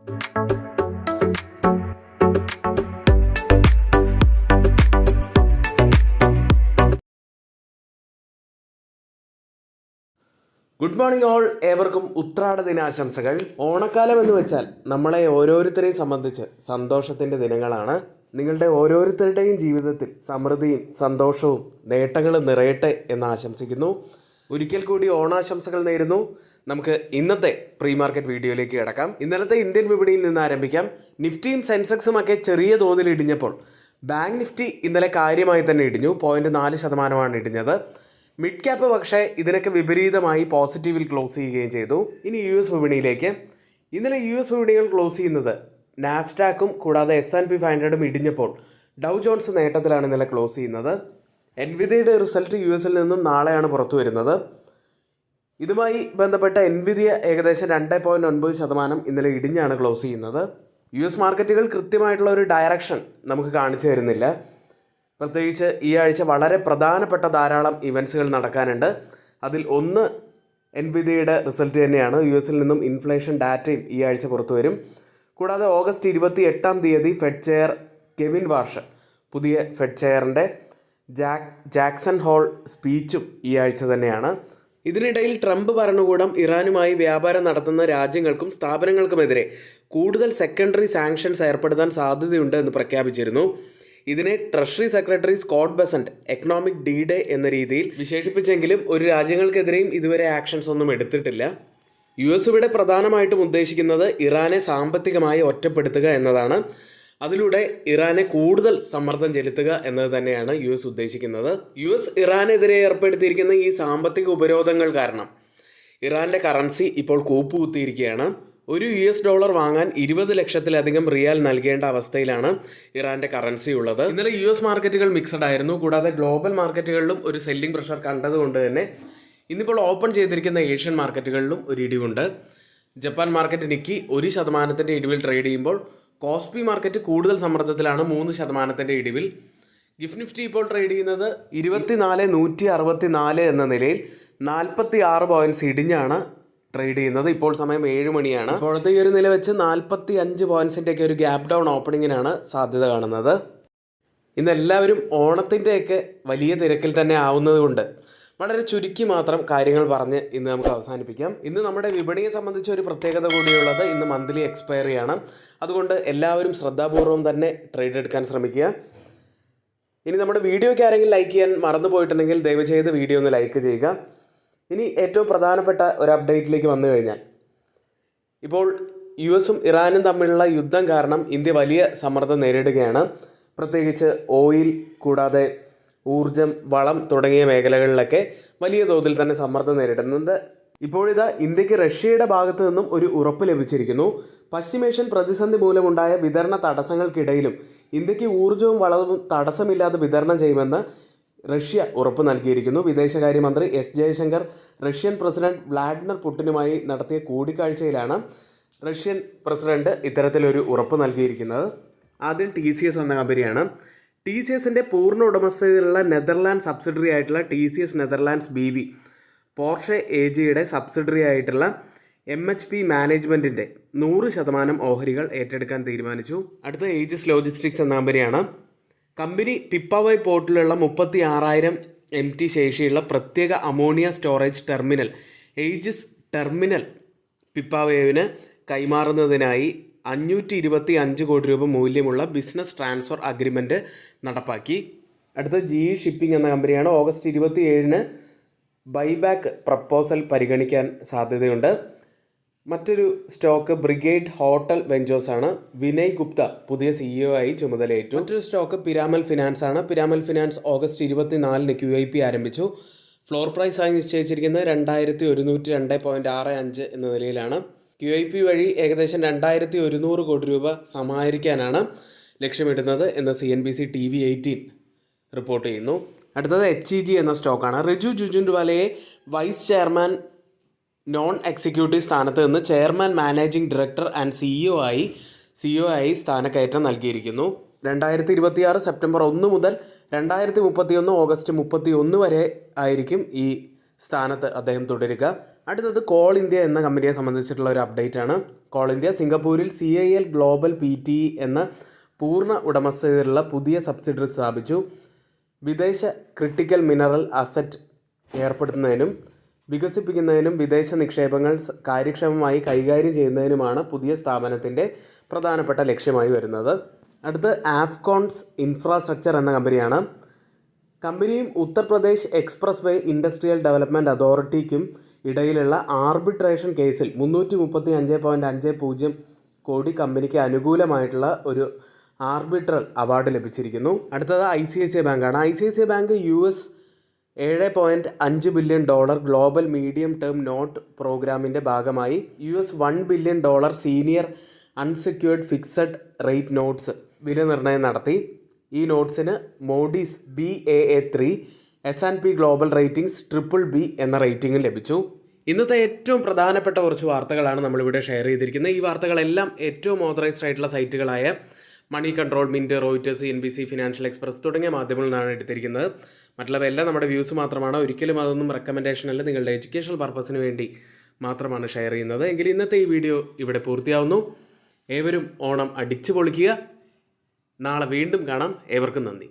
Good morning all, ഏവർക്കും ഉത്രാട ദിനാശംസകൾ. ഓണക്കാലം എന്ന് വെച്ചാൽ നമ്മളെ ഓരോരുത്തരെയും സംബന്ധിച്ച് സന്തോഷത്തിൻ്റെ ദിനങ്ങളാണ്. നിങ്ങളുടെ ഓരോരുത്തരുടെയും ജീവിതത്തിൽ സമൃദ്ധിയും സന്തോഷവും നേട്ടങ്ങളും നിറയട്ടെ എന്ന് ആശംസിക്കുന്നു. ഒരിക്കൽ കൂടി ഓണാശംസകൾ നേരുന്നു. നമുക്ക് ഇന്നത്തെ പ്രീ മാർക്കറ്റ് വീഡിയോയിലേക്ക് കിടക്കാം. ഇന്നലത്തെ ഇന്ത്യൻ വിപണിയിൽ നിന്ന് ആരംഭിക്കാം. നിഫ്റ്റിയും സെൻസെക്സും ഒക്കെ ചെറിയ തോതിൽ ഇടിഞ്ഞപ്പോൾ ബാങ്ക് നിഫ്റ്റി ഇന്നലെ കാര്യമായി തന്നെ ഇടിഞ്ഞു. 0.4% ഇടിഞ്ഞത്. മിഡ് ക്യാപ്പ് പക്ഷേ ഇതിനൊക്കെ വിപരീതമായി പോസിറ്റീവിൽ ക്ലോസ് ചെയ്യുകയും ചെയ്തു. ഇനി US വിപണിയിലേക്ക്. ഇന്നലെ US വിപണികൾ ക്ലോസ് ചെയ്യുന്നത് നാസ്ഡാക്കും കൂടാതെ S&P 500 ഇടിഞ്ഞപ്പോൾ ഡൗ ജോൺസ് നേട്ടത്തിലാണ് ഇന്നലെ ക്ലോസ് ചെയ്യുന്നത്. എൻവിഡിയയുടെ റിസൾട്ട് US നിന്നും നാളെയാണ് പുറത്തു വരുന്നത്. ഇതുമായി ബന്ധപ്പെട്ട എൻവിഡിയ ഏകദേശം 2.9% ഇന്നലെ ഇടിഞ്ഞാണ് ക്ലോസ് ചെയ്യുന്നത്. US മാർക്കറ്റുകൾ കൃത്യമായിട്ടുള്ള ഒരു ഡയറക്ഷൻ നമുക്ക് കാണിച്ചു തരുന്നില്ല. പ്രത്യേകിച്ച് ഈ ആഴ്ച വളരെ പ്രധാനപ്പെട്ട ധാരാളം ഇവൻറ്റ്സുകൾ നടക്കാനുണ്ട്. അതിൽ ഒന്ന് എൻവിഡിയയുടെ റിസൾട്ട് തന്നെയാണ്. US നിന്നും ഇൻഫ്ലേഷൻ ഡാറ്റയും ഈ ആഴ്ച പുറത്തു വരും. കൂടാതെ ഓഗസ്റ്റ് 28 ഫെഡ് ചെയർ കെവിൻ വാർഷ് പുതിയ ഫെഡ് ചെയറിൻ്റെ ജാക്സൺ ഹോൾ സ്പീച്ചും ഈ ആഴ്ച തന്നെയാണ്. ഇതിനിടയിൽ ട്രംപ് ഭരണകൂടം ഇറാനുമായി വ്യാപാരം നടത്തുന്ന രാജ്യങ്ങൾക്കും സ്ഥാപനങ്ങൾക്കുമെതിരെ കൂടുതൽ സെക്കൻഡറി സാങ്ഷൻസ് ഏർപ്പെടുത്താൻ സാധ്യതയുണ്ട് എന്ന് പ്രഖ്യാപിച്ചിരുന്നു. ഇതിനെ treasury secretary Scott Bessent economic day എന്ന രീതിയിൽ വിശേഷിപ്പിച്ചെങ്കിലും ഒരു രാജ്യങ്ങൾക്കെതിരെയും ഇതുവരെ ആക്ഷൻസ് ഒന്നും എടുത്തിട്ടില്ല. US ഇവിടെ പ്രധാനമായിട്ടും ഉദ്ദേശിക്കുന്നത് ഇറാനെ സാമ്പത്തികമായി ഒറ്റപ്പെടുത്തുക എന്നതാണ്. അതിലൂടെ ഇറാനെ കൂടുതൽ സമ്മർദ്ദം ചെലുത്തുക എന്നത് തന്നെയാണ് US ഉദ്ദേശിക്കുന്നത്. US ഇറാനെതിരെ ഏർപ്പെടുത്തിയിരിക്കുന്ന ഈ സാമ്പത്തിക ഉപരോധങ്ങൾ കാരണം ഇറാൻ്റെ കറൻസി ഇപ്പോൾ കൂപ്പുകുത്തിയിരിക്കുകയാണ്. ഒരു $1 വാങ്ങാൻ 20 ലക്ഷത്തിലധികം റിയാൽ നൽകേണ്ട അവസ്ഥയിലാണ് ഇറാൻ്റെ കറൻസി ഉള്ളത്. ഇന്നലെ US മാർക്കറ്റുകൾ മിക്സഡ് ആയിരുന്നു. കൂടാതെ ഗ്ലോബൽ മാർക്കറ്റുകളിലും ഒരു സെല്ലിംഗ് പ്രഷർ കണ്ടതുകൊണ്ട് തന്നെ ഇന്നിപ്പോൾ ഓപ്പൺ ചെയ്തിരിക്കുന്ന ഏഷ്യൻ മാർക്കറ്റുകളിലും ഒരു ഇടിവുണ്ട്. ജപ്പാൻ മാർക്കറ്റ് നിക്കി 1% ഇടിവിൽ ട്രേഡ് ചെയ്യുമ്പോൾ കോസ്പി മാർക്കറ്റ് കൂടുതൽ സമ്മർദ്ദത്തിലാണ് 3% ഇടിവിൽ. ഗിഫ്റ്റ് നിഫ്റ്റി ഇപ്പോൾ ട്രേഡ് ചെയ്യുന്നത് 24,164 എന്ന നിലയിൽ 46 പോയിന്റ്സ് ഇടിഞ്ഞാണ് ട്രേഡ് ചെയ്യുന്നത്. ഇപ്പോൾ സമയം 7 മണിയാണ്. ഇപ്പോഴത്തെ ഈ ഒരു നില വെച്ച് 45 പോയിന്റ്സിൻ്റെയൊക്കെ ഒരു ഗ്യാപ് ഡൗൺ ഓപ്പണിങ്ങിനാണ് സാധ്യത കാണുന്നത്. ഇന്ന് എല്ലാവരും ഓണത്തിൻ്റെയൊക്കെ വലിയ തിരക്കിൽ തന്നെ ആവുന്നത് കൊണ്ട് വളരെ ചുരുക്കി മാത്രം കാര്യങ്ങൾ പറഞ്ഞ് ഇന്ന് നമുക്ക് അവസാനിപ്പിക്കാം. ഇന്ന് നമ്മുടെ വിപണിയെ സംബന്ധിച്ച് ഒരു പ്രത്യേകത കൂടിയുള്ളത് ഇന്ന് മന്ത്ലി എക്സ്പയറിയാണ്. അതുകൊണ്ട് എല്ലാവരും ശ്രദ്ധാപൂർവം തന്നെ ട്രേഡ് എടുക്കാൻ ശ്രമിക്കുക. ഇനി നമ്മുടെ വീഡിയോയ്ക്ക് ആരെങ്കിലും ലൈക്ക് ചെയ്യാൻ മറന്നു പോയിട്ടുണ്ടെങ്കിൽ ദയവ് ചെയ്ത് വീഡിയോ ഒന്ന് ലൈക്ക് ചെയ്യുക. ഇനി ഏറ്റവും പ്രധാനപ്പെട്ട ഒരു അപ്ഡേറ്റിലേക്ക് വന്നു കഴിഞ്ഞാൽ, ഇപ്പോൾ US ഇറാനും തമ്മിലുള്ള യുദ്ധം കാരണം ഇന്ത്യ വലിയ സമ്മർദ്ദം നേരിടുകയാണ്. പ്രത്യേകിച്ച് ഓയിൽ കൂടാതെ ഊർജം, വളം തുടങ്ങിയ മേഖലകളിലൊക്കെ വലിയ തോതിൽ തന്നെ സമ്മർദ്ദം നേരിടുന്നുണ്ട്. ഇപ്പോഴിതാ ഇന്ത്യക്ക് റഷ്യയുടെ ഭാഗത്തു നിന്നും ഒരു ഉറപ്പ് ലഭിച്ചിരിക്കുന്നു. പശ്ചിമേഷ്യൻ പ്രതിസന്ധി മൂലമുണ്ടായ വിതരണ തടസ്സങ്ങൾക്കിടയിലും ഇന്ത്യക്ക് ഊർജവും വളവും തടസ്സമില്ലാതെ വിതരണം ചെയ്യുമെന്ന് റഷ്യ ഉറപ്പ് നൽകിയിരിക്കുന്നു. വിദേശകാര്യമന്ത്രി S Jaishankar Russian president Vladimir പുടിനുമായി നടത്തിയ കൂടിക്കാഴ്ചയിലാണ് റഷ്യൻ പ്രസിഡന്റ് ഇത്തരത്തിലൊരു ഉറപ്പ് നൽകിയിരിക്കുന്നത്. ആദ്യം TCS എന്ന കമ്പനിയാണ്. TCSൻ്റെ പൂർണ്ണ ഉടമസ്ഥതയിലുള്ള നെതർലാൻഡ് സബ്സിഡറി ആയിട്ടുള്ള TCS നെതർലാൻഡ്സ് BV പോർഷെ AGയുടെ സബ്സിഡറി ആയിട്ടുള്ള MHP മാനേജ്മെൻറ്റിൻ്റെ 100% ഓഹരികൾ ഏറ്റെടുക്കാൻ തീരുമാനിച്ചു. അടുത്ത ഏജിസ് ലോജിസ്റ്റിക്സ് എന്ന കമ്പനിയാണ്. കമ്പനി പിപ്പാവൈ പോർട്ടിലുള്ള 36,000 MT ശേഷിയുള്ള പ്രത്യേക ammonia storage terminal Aegis terminal പിപ്പാവേവിന് കൈമാറുന്നതിനായി 525 കോടി രൂപ മൂല്യമുള്ള ബിസിനസ് ട്രാൻസ്ഫർ അഗ്രിമെൻറ്റ് നടപ്പാക്കി. അടുത്ത GE ഷിപ്പിംഗ് എന്ന കമ്പനിയാണ്. ഓഗസ്റ്റ് 27 ബൈബാക്ക് പ്രപ്പോസൽ പരിഗണിക്കാൻ സാധ്യതയുണ്ട്. മറ്റൊരു സ്റ്റോക്ക് ബ്രിഗേഡ് ഹോട്ടൽ വെഞ്ചേഴ്സ് ആണ്. വിനയ് ഗുപ്ത പുതിയ CEO ആയി ചുമതലയേറ്റു. മറ്റൊരു സ്റ്റോക്ക് പിരാമൽ ഫിനാൻസ് ആണ്. പിരാമൽ ഫിനാൻസ് ഓഗസ്റ്റ് 24 QIP ആരംഭിച്ചു. ഫ്ലോർ പ്രൈസ് ആയി നിശ്ചയിച്ചിരിക്കുന്നത് 2,102.65 എന്ന നിലയിലാണ്. QIP വഴി ഏകദേശം 2,100 കോടി രൂപ സമാഹരിക്കാനാണ് ലക്ഷ്യമിടുന്നത് എന്ന് CNBC TV 18 റിപ്പോർട്ട് ചെയ്യുന്നു. അടുത്തത് HEG എന്ന സ്റ്റോക്കാണ്. റിജു ജുജുൻവാലയെ വൈസ് ചെയർമാൻ നോൺ എക്സിക്യൂട്ടീവ് സ്ഥാനത്ത് നിന്ന് chairman managing director and CEO ആയി സ്ഥാനക്കയറ്റം നൽകിയിരിക്കുന്നു. 2026 സെപ്റ്റംബർ 1 മുതൽ 2031 ഓഗസ്റ്റ് 31 വരെ ആയിരിക്കും ഈ സ്ഥാനത്ത് അദ്ദേഹം തുടരുക. അടുത്തത് കോൾ ഇന്ത്യ എന്ന കമ്പനിയെ സംബന്ധിച്ചിട്ടുള്ള ഒരു അപ്ഡേറ്റ് ആണ്. കോൾ ഇന്ത്യ സിംഗപ്പൂരിൽ CIL ഗ്ലോബൽ PTE എന്ന പൂർണ്ണ ഉടമസ്ഥതയിലുള്ള പുതിയ സബ്സിഡറി സ്ഥാപിച്ചു. വിദേശ ക്രിട്ടിക്കൽ മിനറൽ അസറ്റ് ഏർപ്പെടുത്തുന്നതിനും വികസിപ്പിക്കുന്നതിനും വിദേശ നിക്ഷേപങ്ങൾ കാര്യക്ഷമമായി കൈകാര്യം ചെയ്യുന്നതിനുമാണ് പുതിയ സ്ഥാപനത്തിൻ്റെ പ്രധാനപ്പെട്ട ലക്ഷ്യമായി വരുന്നത്. അടുത്ത് ആഫ്കോൺസ് ഇൻഫ്രാസ്ട്രക്ചർ എന്ന കമ്പനിയാണ്. കമ്പനിയും Uttar Pradesh express way industrial development അതോറിറ്റിക്കും ഇടയിലുള്ള ആർബിട്രേഷൻ കേസിൽ 335.50 കോടി കമ്പനിക്ക് അനുകൂലമായിട്ടുള്ള ഒരു ആർബിട്രൽ അവാർഡ് ലഭിച്ചിരിക്കുന്നു. അടുത്തത് ICICI ബാങ്കാണ്. ICICI bank $7.5 billion global medium term note പ്രോഗ്രാമിൻ്റെ ഭാഗമായി $1 billion senior unsecured fixed rate notes വിലനിർണ്ണയം നടത്തി. ഈ നോട്ട്സിന് Moody's Baa3, S&P global ratings BBB എന്ന റേറ്റിംഗും ലഭിച്ചു. ഇന്നത്തെ ഏറ്റവും പ്രധാനപ്പെട്ട കുറച്ച് വാർത്തകളാണ് നമ്മളിവിടെ ഷെയർ ചെയ്തിരിക്കുന്നത്. ഈ വാർത്തകളെല്ലാം ഏറ്റവും ഓതറൈസ്ഡ് ആയിട്ടുള്ള സൈറ്റുകളായ Moneycontrol, Mint, Reuters, NBC, financial express തുടങ്ങിയ മാധ്യമങ്ങളിൽ നിന്നാണ് എടുത്തിരിക്കുന്നത്. മറ്റുള്ളവയെല്ലാം നമ്മുടെ വ്യൂസ് മാത്രമാണ്. ഒരിക്കലും അതൊന്നും റെക്കമെൻഡേഷൻ അല്ല, നിങ്ങളുടെ എഡ്യൂക്കേഷണൽ പർപ്പസിന് വേണ്ടി മാത്രമാണ് ഷെയർ ചെയ്യുന്നത്. എങ്കിൽ ഇന്നത്തെ ഈ വീഡിയോ ഇവിടെ പൂർത്തിയാവുന്നു. ഏവരും ഓണം അടിച്ചു പൊളിക്കുക. നാളെ വീണ്ടും കാണാം. ഏവർക്കും നന്ദി.